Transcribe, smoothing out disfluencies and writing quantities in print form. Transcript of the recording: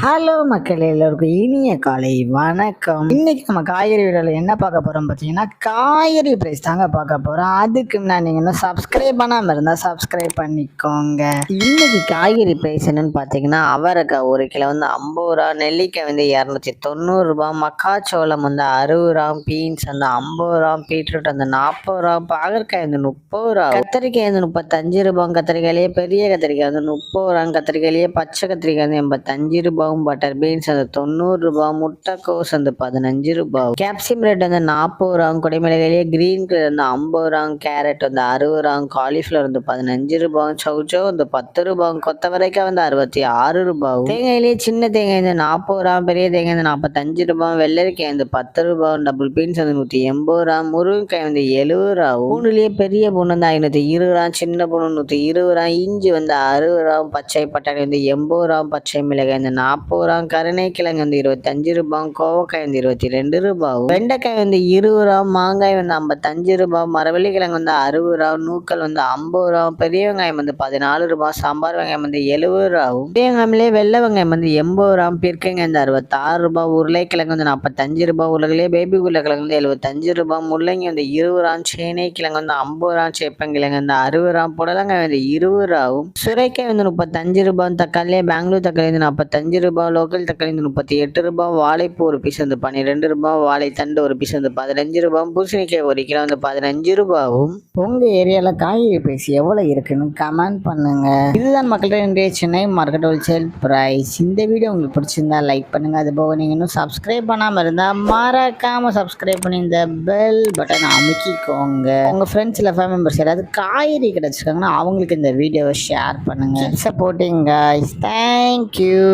Hello மக்களே, எல்லோருக்கும் இனிய காலை வணக்கம். இன்னைக்கு நம்ம காய்கறி வீடியோவில் என்ன பார்க்க போகிறோம் பார்த்தீங்கன்னா, காய்கறி ப்ரைஸ் தாங்க பார்க்க போகிறோம். அதுக்கு முன்னாடி நீங்கள் இன்னும் சப்ஸ்கிரைப் பண்ணாமல் இருந்தால் சப்ஸ்கிரைப் பண்ணிக்கோங்க. இன்னைக்கு காய்கறி ப்ரைஸ் என்னன்னு பார்த்தீங்கன்னா, அவரைக்காய் 1 கிலோ வந்து 50 ரூபா, நெல்லிக்காய் வந்து 290 ரூபா, மக்காச்சோளம் வந்து 60 ரூபா, பீன்ஸ் வந்து 50 ரூபா, பீட்ரூட் வந்து 40 ரூபா, பாகற்காய் வந்து 30 ரூபா, கத்திரிக்காய் வந்து 35 ரூபா, கத்திரிக்காயிலேயே பெரிய கத்திரிக்காய் வந்து 30 ரூபா, கத்திரிக்காயிலேயே பச்சை கத்திரிக்காய் வந்து 85 ரூபா, பட்டர் பீன்ஸ் வந்து 90 ரூபா, முட்டைக்கோஸ் வந்து 15 ரூபா, கேப்சிகம் ரேட் வந்து 40 ரூபா, குடைமிளகாயிலேயே கிரீன் கலர் வந்து 50 ரூபா, கேரட் வந்து 60 ரூபா, காலிஃபிளவர் வந்து 15 ரூபா, சௌச்சோ வந்து 10 ரூபா, கொத்தவரைக்காய் வந்து 66 ரூபா, தேங்காயிலேயே சின்ன தேங்காய் வந்து 40 ரூபா, பெரிய தேங்காய் வந்து 45 ரூபா, வெள்ளரிக்காய் வந்து 10 ரூபா, டபுள் பீன்ஸ் வந்து 180 ரூபா, முருங்கைக்காய் வந்து 70 ரூபா, பூண்டுலேயே பெரிய பூண்டு வந்து 520 ரூபா, சின்ன பூண்டு 120 ரூபா, இஞ்சி வந்து 60 ரூபா, பச்சை பட்டாணி வந்து 80 ரூபா, பச்சை மிளகாய் வந்து 40 ரூபா, கருணைக்கிழங்கு வந்து 25 ரூபா, கோவக்காய் வந்து 22 ரூபா, வெண்டைக்காய் வந்து 20 ரூபா, மாங்காய் வந்து 55 ரூபா, மரவள்ளிக்கிழங்கு வந்து 60 ரூபா, நூக்கல் வந்து 50 ரூபா, பெரிய வெங்காயம் வந்து 14 ரூபா, சாம்பார் வெங்காயம் வந்து 70 ரூபா, பெரிய வெங்காயத்திலே வெள்ளை வெங்காயம் வந்து 80 ரூபா, பிற்கங்காய் வந்து 66 ரூபா, உருளைக்கிழங்கு வந்து 45 ரூபா, உலகிலே பேபி உருளைக்கிழங்கு வந்து 75 ரூபா, முள்ளங்கி வந்து 20 ரூபா, சேனை கிழங்கு வந்து 50 ரூபா, சேப்பங்கிழங்கு வந்து 60 ரூபா, புடலங்காய் வந்து 20 ரூபா, சுரைக்காய் வந்து 35 ரூபா, தக்காளியே பெங்களூர் தக்காளி வந்து 45 ரூபா, லோக்கல் தக்காளி வந்து 38 ரூபா, வாழைப்பூ ஒரு பீஸ் வந்து 12 ரூபா, வாழைத்தண்டு ஒரு பீஸ் வந்து 15 ரூபா, பூசணிக்காய் 1 கிலோ வந்து 15 ரூபாவும். உங்கள் ஏரியாவில் காய்கறி பிரைஸ் எவ்வளோ இருக்குன்னு கமெண்ட் பண்ணுங்க. இதுதான் மக்கள்கிட்ட இன்றைய சென்னை மார்க்கெட் ஹோல்சேல் பிரைஸ். இந்த வீடியோ உங்களுக்கு பிடிச்சிருந்தா லைக் பண்ணுங்க. அது போக நீங்கள் இன்னும் சப்ஸ்கிரைப் பண்ணாமல் இருந்தால் மறக்காமல் சப்ஸ்கிரைப் பண்ணி இந்த பெல் பட்டன் அமைக்கிக்கோங்க. உங்கள் ஃப்ரெண்ட்ஸ் இல்லை ஃபேமிலி மெம்பர்ஸ் யாராவது காய்கறி கிடச்சிருக்காங்கன்னா அவங்களுக்கு இந்த வீடியோவை ஷேர் பண்ணுங்க. Supporting guys. தேங்க்யூ.